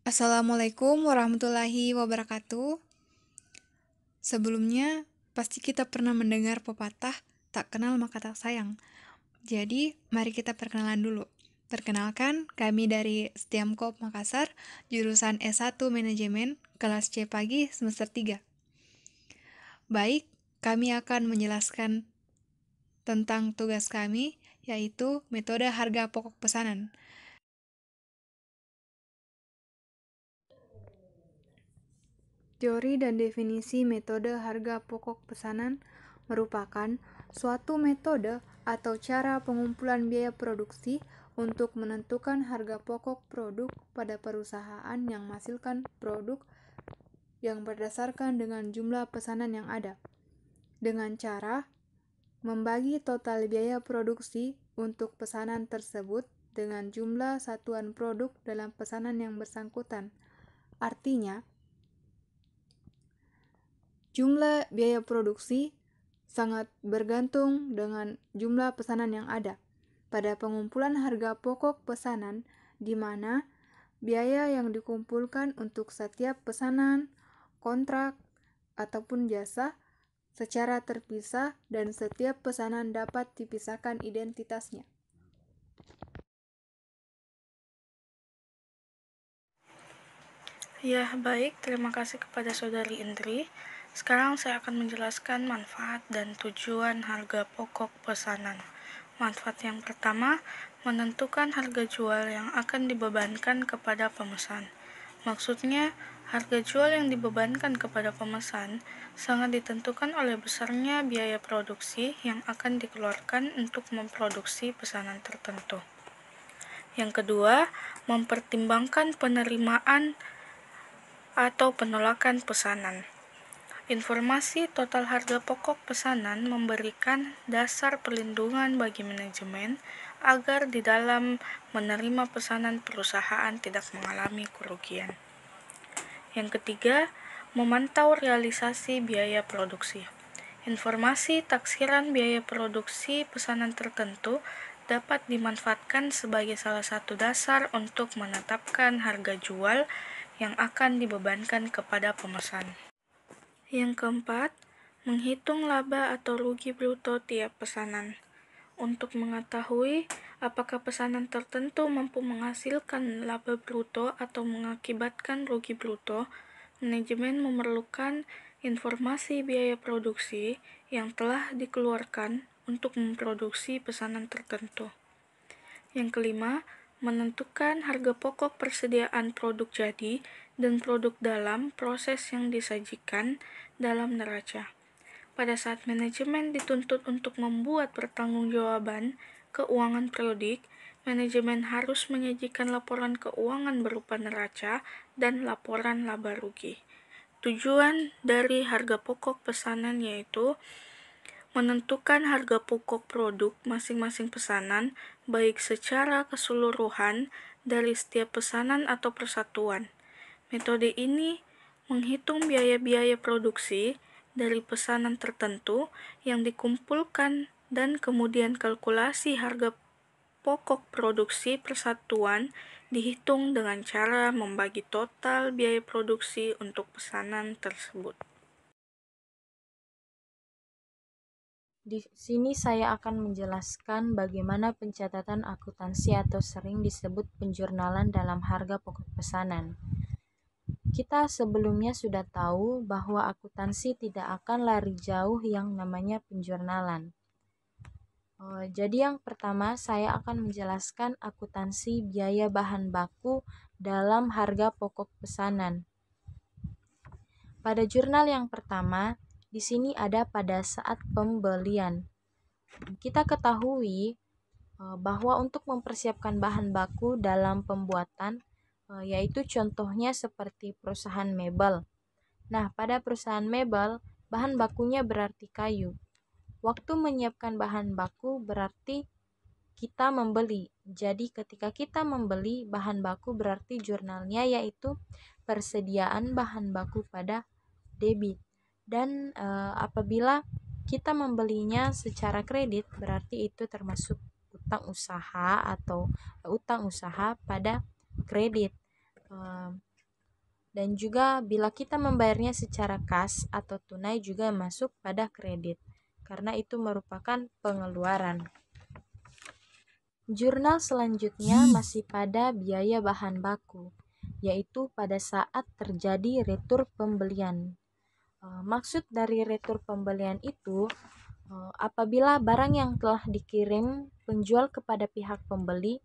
Assalamualaikum warahmatullahi wabarakatuh. Sebelumnya, pasti kita pernah mendengar pepatah, tak kenal maka tak sayang. Jadi, mari kita perkenalan dulu. Perkenalkan, kami dari Setiamkop Makassar, jurusan S1 Manajemen, kelas C pagi semester 3. Baik, kami akan menjelaskan tentang tugas kami, yaitu metode harga pokok pesanan. Teori dan definisi metode harga pokok pesanan merupakan suatu metode atau cara pengumpulan biaya produksi untuk menentukan harga pokok produk pada perusahaan yang menghasilkan produk yang berdasarkan dengan jumlah pesanan yang ada, dengan cara membagi total biaya produksi untuk pesanan tersebut dengan jumlah satuan produk dalam pesanan yang bersangkutan. Artinya, jumlah biaya produksi sangat bergantung dengan jumlah pesanan yang ada. Pada pengumpulan harga pokok pesanan, di mana biaya yang dikumpulkan untuk setiap pesanan, kontrak, ataupun jasa secara terpisah dan setiap pesanan dapat dipisahkan identitasnya. Ya, baik. Terima kasih kepada Saudari Indri. Sekarang saya akan menjelaskan manfaat dan tujuan harga pokok pesanan. Manfaat yang pertama, menentukan harga jual yang akan dibebankan kepada pemesan. Maksudnya, harga jual yang dibebankan kepada pemesan sangat ditentukan oleh besarnya biaya produksi yang akan dikeluarkan untuk memproduksi pesanan tertentu. Yang kedua, mempertimbangkan penerimaan atau penolakan pesanan. Informasi total harga pokok pesanan memberikan dasar perlindungan bagi manajemen agar di dalam menerima pesanan perusahaan tidak mengalami kerugian. Yang ketiga, memantau realisasi biaya produksi. Informasi taksiran biaya produksi pesanan tertentu dapat dimanfaatkan sebagai salah satu dasar untuk menetapkan harga jual yang akan dibebankan kepada pemesan. Yang keempat, menghitung laba atau rugi bruto tiap pesanan. Untuk mengetahui apakah pesanan tertentu mampu menghasilkan laba bruto atau mengakibatkan rugi bruto, manajemen memerlukan informasi biaya produksi yang telah dikeluarkan untuk memproduksi pesanan tertentu. Yang kelima, menentukan harga pokok persediaan produk jadi dan produk dalam proses yang disajikan dalam neraca. Pada saat manajemen dituntut untuk membuat pertanggungjawaban keuangan periodik, manajemen harus menyajikan laporan keuangan berupa neraca dan laporan laba rugi. Tujuan dari harga pokok pesanan yaitu menentukan harga pokok produk masing-masing pesanan, baik secara keseluruhan dari setiap pesanan atau persatuan. Metode ini menghitung biaya-biaya produksi dari pesanan tertentu yang dikumpulkan dan kemudian kalkulasi harga pokok produksi persatuan dihitung dengan cara membagi total biaya produksi untuk pesanan tersebut. Di sini saya akan menjelaskan bagaimana pencatatan akuntansi atau sering disebut penjurnalan dalam harga pokok pesanan. Kita sebelumnya sudah tahu bahwa akuntansi tidak akan lari jauh yang namanya penjurnalan. Jadi yang pertama saya akan menjelaskan akuntansi biaya bahan baku dalam harga pokok pesanan. Pada jurnal yang pertama, di sini ada pada saat pembelian. Kita ketahui bahwa untuk mempersiapkan bahan baku dalam pembuatan, yaitu contohnya seperti perusahaan mebel. Nah, pada perusahaan mebel, bahan bakunya berarti kayu. Waktu menyiapkan bahan baku berarti kita membeli. Jadi ketika kita membeli bahan baku berarti jurnalnya yaitu persediaan bahan baku pada debit. Dan apabila kita membelinya secara kredit berarti itu termasuk utang usaha atau utang usaha pada kredit. Dan juga bila kita membayarnya secara kas atau tunai juga masuk pada kredit, karena itu merupakan pengeluaran. Jurnal selanjutnya masih pada biaya bahan baku, yaitu pada saat terjadi retur pembelian. Maksud dari retur pembelian itu, apabila barang yang telah dikirim penjual kepada pihak pembeli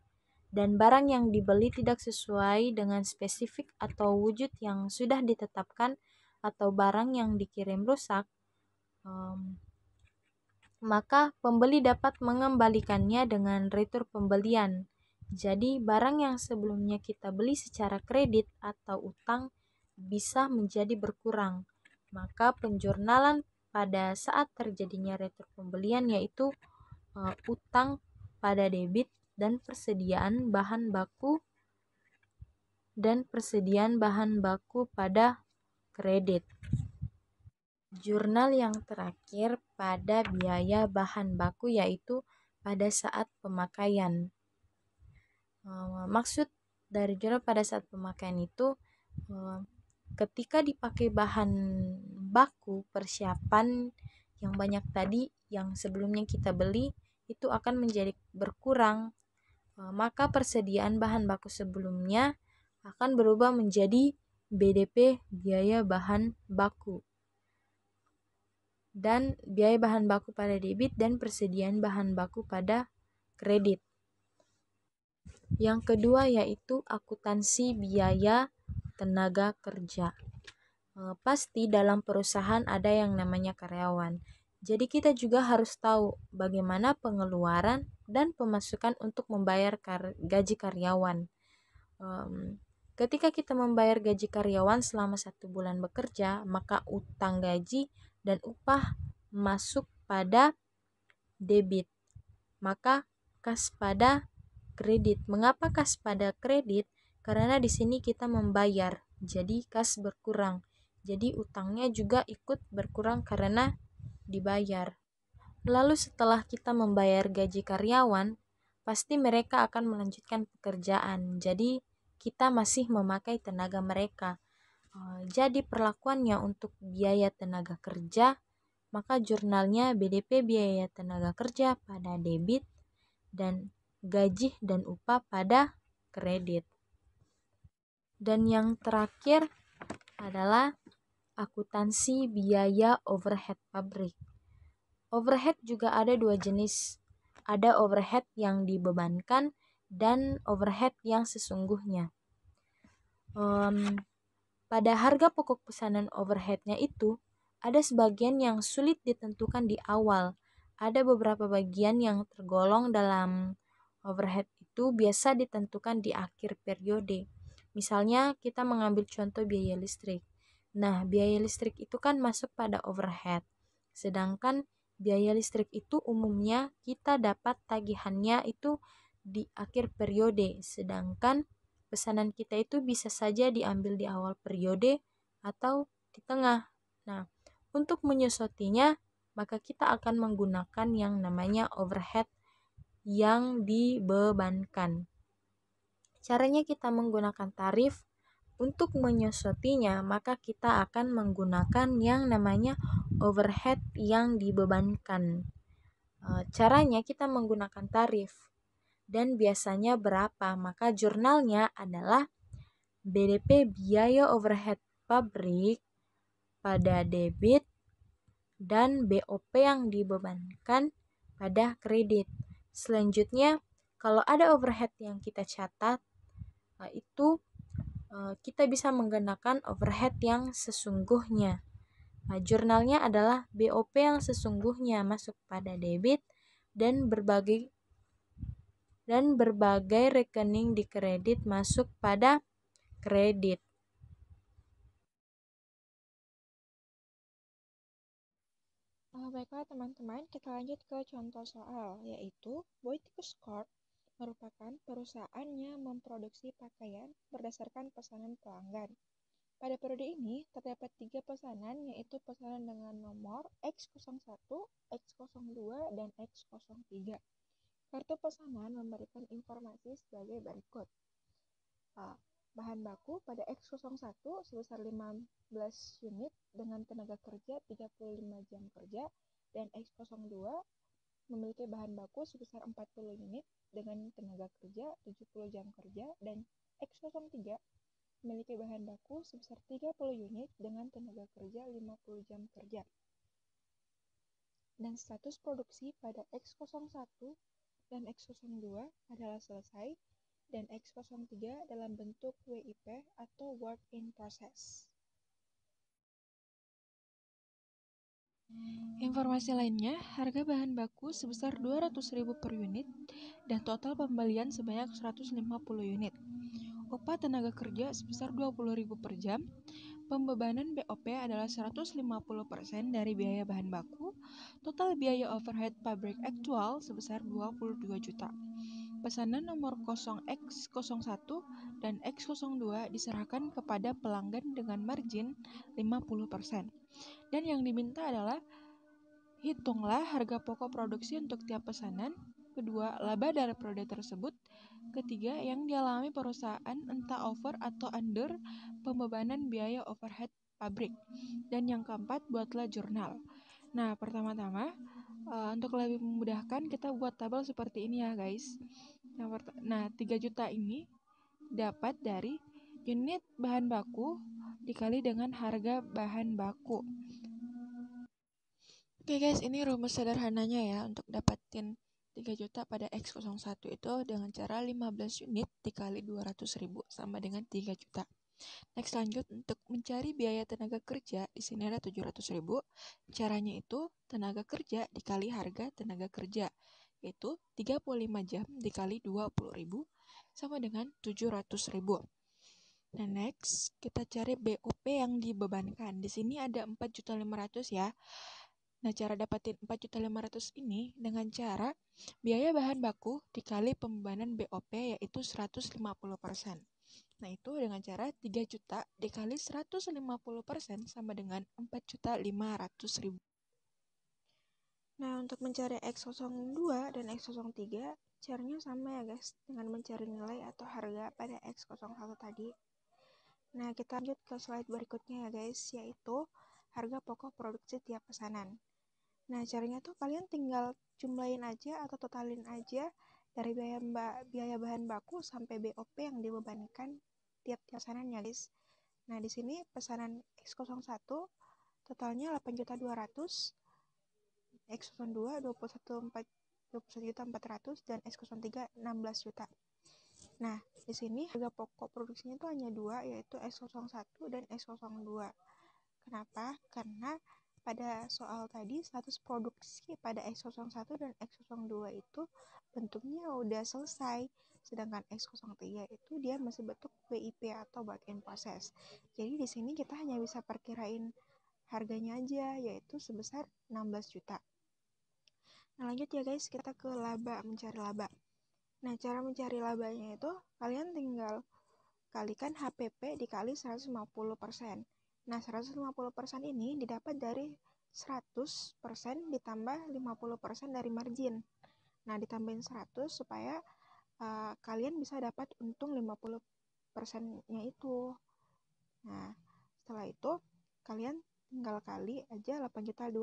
dan barang yang dibeli tidak sesuai dengan spesifik atau wujud yang sudah ditetapkan atau barang yang dikirim rusak, maka pembeli dapat mengembalikannya dengan retur pembelian. Jadi barang yang sebelumnya kita beli secara kredit atau utang bisa menjadi berkurang. Maka penjurnalan pada saat terjadinya retur pembelian yaitu utang pada debit dan persediaan bahan baku pada kredit. Jurnal yang terakhir pada biaya bahan baku yaitu pada saat pemakaian. Maksud dari jurnal pada saat pemakaian itu ketika dipakai bahan baku persiapan yang banyak tadi yang sebelumnya kita beli itu akan menjadi berkurang, maka persediaan bahan baku sebelumnya akan berubah menjadi BDP biaya bahan baku dan biaya bahan baku pada debit dan persediaan bahan baku pada kredit. Yang kedua yaitu akuntansi biaya tenaga kerja. Pasti dalam perusahaan ada yang namanya karyawan. Jadi kita juga harus tahu bagaimana pengeluaran dan pemasukan untuk membayar gaji karyawan. Ketika kita membayar gaji karyawan selama 1 bulan bekerja, maka utang gaji dan upah masuk pada debit, maka kas pada kredit. Mengapa kas pada kredit? Karena di sini kita membayar, jadi kas berkurang. Jadi utangnya juga ikut berkurang karena dibayar. Lalu setelah kita membayar gaji karyawan, pasti mereka akan melanjutkan pekerjaan. Jadi kita masih memakai tenaga mereka. Jadi perlakuannya untuk biaya tenaga kerja, maka jurnalnya BDP biaya tenaga kerja pada debit dan gaji dan upah pada kredit. Dan yang terakhir adalah akuntansi biaya overhead pabrik. Overhead juga ada 2 jenis. Ada overhead yang dibebankan dan overhead yang sesungguhnya. Pada harga pokok pesanan overheadnya itu ada sebagian yang sulit ditentukan di awal. Ada beberapa bagian yang tergolong dalam overhead itu biasa ditentukan di akhir periode. Misalnya kita mengambil contoh biaya listrik. Nah, biaya listrik itu kan masuk pada overhead. Sedangkan biaya listrik itu umumnya kita dapat tagihannya itu di akhir periode. Sedangkan pesanan kita itu bisa saja diambil di awal periode atau di tengah. Nah, untuk menyosotinya, maka kita akan menggunakan yang namanya overhead yang dibebankan. Caranya kita menggunakan tarif. Untuk menyosotinya, maka kita akan menggunakan yang namanya overhead yang dibebankan. Caranya kita menggunakan tarif. Dan biasanya berapa? Maka jurnalnya adalah BDP biaya overhead pabrik pada debit dan BOP yang dibebankan pada kredit. Selanjutnya, kalau ada overhead yang kita catat, itu kita bisa menggunakan overhead yang sesungguhnya. Jurnalnya adalah BOP yang sesungguhnya masuk pada debit dan berbagai rekening di kredit masuk pada kredit. Baiklah teman-teman, kita lanjut ke contoh soal, yaitu Boitikus Corp merupakan perusahaan yang memproduksi pakaian berdasarkan pesanan pelanggan. Pada periode ini, terdapat 3 pesanan, yaitu pesanan dengan nomor X01, X02, dan X03. Kartu pesanan memberikan informasi sebagai berikut. bahan baku pada X01 sebesar 15 unit dengan tenaga kerja 35 jam kerja, dan X02 memiliki bahan baku sebesar 40 unit dengan tenaga kerja 70 jam kerja, dan X03 memiliki bahan baku sebesar 30 unit dengan tenaga kerja 50 jam kerja. Dan status produksi pada X01 dan X02 adalah selesai, dan X03 dalam bentuk WIP atau Work in Process. Informasi lainnya, harga bahan baku sebesar 200.000 per unit dan total pembelian sebanyak 150 unit. Upah tenaga kerja sebesar 20.000 per jam. Pembebanan BOP adalah 150% dari biaya bahan baku. Total biaya overhead pabrik aktual sebesar 22 juta. Pesanan nomor 0X01 dan X02 diserahkan kepada pelanggan dengan margin 50%. Dan yang diminta adalah hitunglah harga pokok produksi untuk tiap pesanan. Kedua, laba dari produk tersebut. Ketiga, yang dialami perusahaan entah over atau under pembebanan biaya overhead pabrik. Dan yang keempat, buatlah jurnal. Nah, pertama-tama untuk lebih memudahkan kita buat tabel seperti ini ya guys. Nah, 3 juta ini dapat dari unit bahan baku dikali dengan harga bahan baku. Oke guys, ini rumus sederhananya ya untuk dapatin 3 juta pada X01 itu dengan cara 15 unit dikali 200.000 sama dengan 3 juta. Next lanjut, untuk mencari biaya tenaga kerja, di sini ada 700.000. Caranya itu tenaga kerja dikali harga tenaga kerja, yaitu 35 jam dikali 20.000 sama dengan 700.000. Nah, next kita cari BOP yang dibebankan. Di sini ada 4.500.000 ya. Nah, cara dapatin 4.500.000 ini dengan cara biaya bahan baku dikali pembebanan BOP yaitu 150%. Nah, itu dengan cara 3 juta dikali 150% sama dengan 4.500.000. Nah, untuk mencari X02 dan X03, caranya sama ya guys, dengan mencari nilai atau harga pada X01 tadi. Nah, kita lanjut ke slide berikutnya ya guys, yaitu harga pokok produksi tiap pesanan. Nah, caranya tuh kalian tinggal jumlahin aja atau totalin aja dari biaya bahan baku sampai BOP yang dibebankan tiap pesanannya guys. Nah, di sini pesanan X01 totalnya 8.200.000, X02 21.400.000 dan X03 16 juta. Nah, di sini harga pokok produksinya itu hanya dua, yaitu X01 dan X02. Kenapa? Karena pada soal tadi status produksi pada X01 dan X02 itu bentuknya udah selesai, sedangkan X03 itu dia masih bentuk WIP atau work in process. Jadi di sini kita hanya bisa perkirain harganya aja, yaitu sebesar 16 juta. Nah, lanjut ya guys, kita ke laba, mencari laba. Nah, cara mencari labanya itu kalian tinggal kalikan HPP dikali 150%. Nah, 150% ini didapat dari 100% ditambah 50% dari margin. Nah, ditambahin 100 supaya kalian bisa dapat untung 50%-nya itu. Nah, setelah itu kalian tinggal kali aja 8.200.000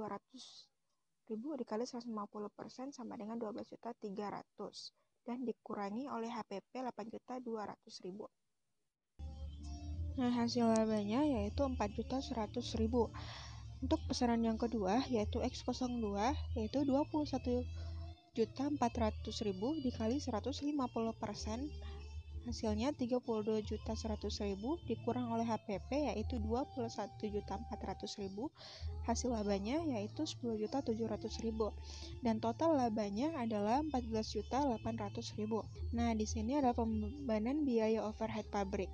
dikali 150% sama dengan 12.300.000 dan dikurangi oleh HPP 8.200.000. Nah, hasil labanya yaitu 4.100.000. Untuk pesanan yang kedua yaitu X02 yaitu 21.400.000 dikali 150%, hasilnya 32.100.000 dikurang oleh HPP yaitu 21.400.000. Hasil labanya yaitu 10.700.000 dan total labanya adalah 14.800.000. Nah, di sini ada pembebanan biaya overhead pabrik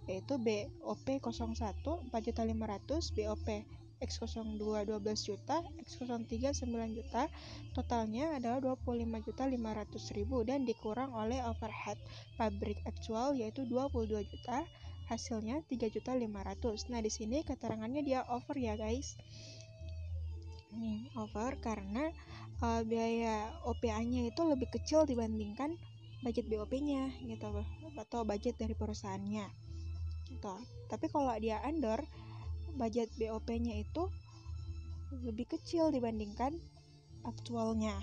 yaitu BOP 01 4.500.000, BOP X02 12 juta, X03 9 juta, totalnya adalah 25.500.000 dan dikurang oleh overhead pabrik aktual yaitu 22 juta, hasilnya 3.500.000. Nah, di sini keterangannya dia over ya guys. Nih, over karena biaya OPA-nya itu lebih kecil dibandingkan budget BOP-nya gitu atau budget dari perusahaannya. gitu. Tapi kalau dia under, budget BOP-nya itu lebih kecil dibandingkan aktualnya.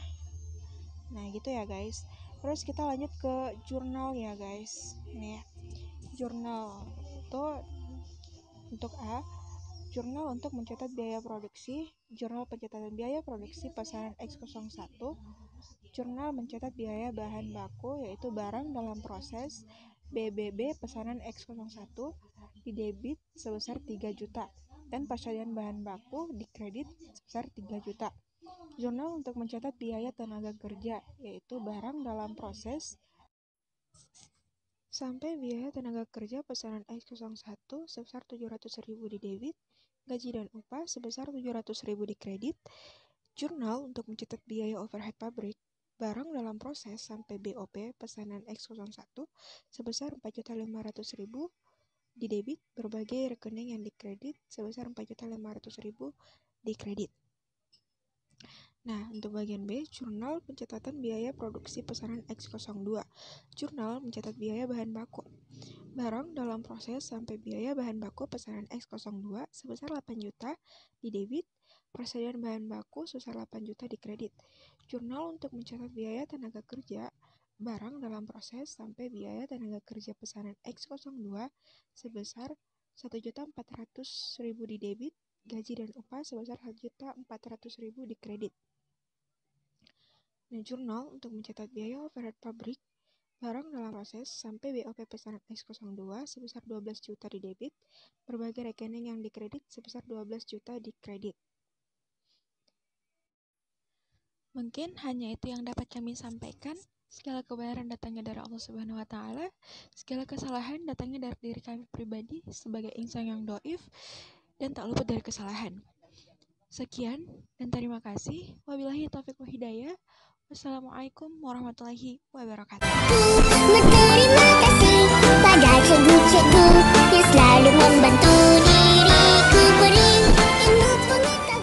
Nah gitu ya guys. Terus kita lanjut ke jurnal ya guys. Ini ya, jurnal itu untuk A, jurnal untuk mencatat biaya produksi, jurnal pencatatan biaya produksi pesanan X01, jurnal mencatat biaya bahan baku yaitu barang dalam proses, BBB pesanan X01 didebit sebesar 3 juta dan persediaan bahan baku dikredit sebesar 3 juta. Jurnal untuk mencatat biaya tenaga kerja yaitu barang dalam proses sampai biaya tenaga kerja pesanan X01 sebesar 700.000 didebit, gaji dan upah sebesar 700.000 dikredit. Jurnal untuk mencatat biaya overhead pabrik barang dalam proses sampai BOP pesanan X01 sebesar 4.500.000 didebit, berbagai rekening yang dikredit sebesar 4.500.000 dikredit. Nah, untuk bagian B, jurnal pencatatan biaya produksi pesanan X02. Jurnal mencatat biaya bahan baku barang dalam proses sampai biaya bahan baku pesanan X02 sebesar 8 juta didebit, persediaan bahan baku sebesar 8 juta dikredit. Jurnal untuk mencatat biaya tenaga kerja barang dalam proses sampai biaya tenaga kerja pesanan X02 sebesar 1.400.000 didebit, gaji dan upah sebesar 1.400.000 dikredit. Nah, jurnal untuk mencatat biaya overhead pabrik barang dalam proses sampai BOP pesanan X02 sebesar 12 juta didebit, berbagai rekening yang dikredit sebesar 12 juta dikredit. Mungkin hanya itu yang dapat kami sampaikan. Segala kebenaran datangnya dari Allah Subhanahu wa Ta'ala. Segala kesalahan datangnya dari diri kami pribadi sebagai insan yang dhaif dan tak luput dari kesalahan. Sekian dan terima kasih. Wabillahi taufiq wal hidayah. Wassalamualaikum warahmatullahi wabarakatuh.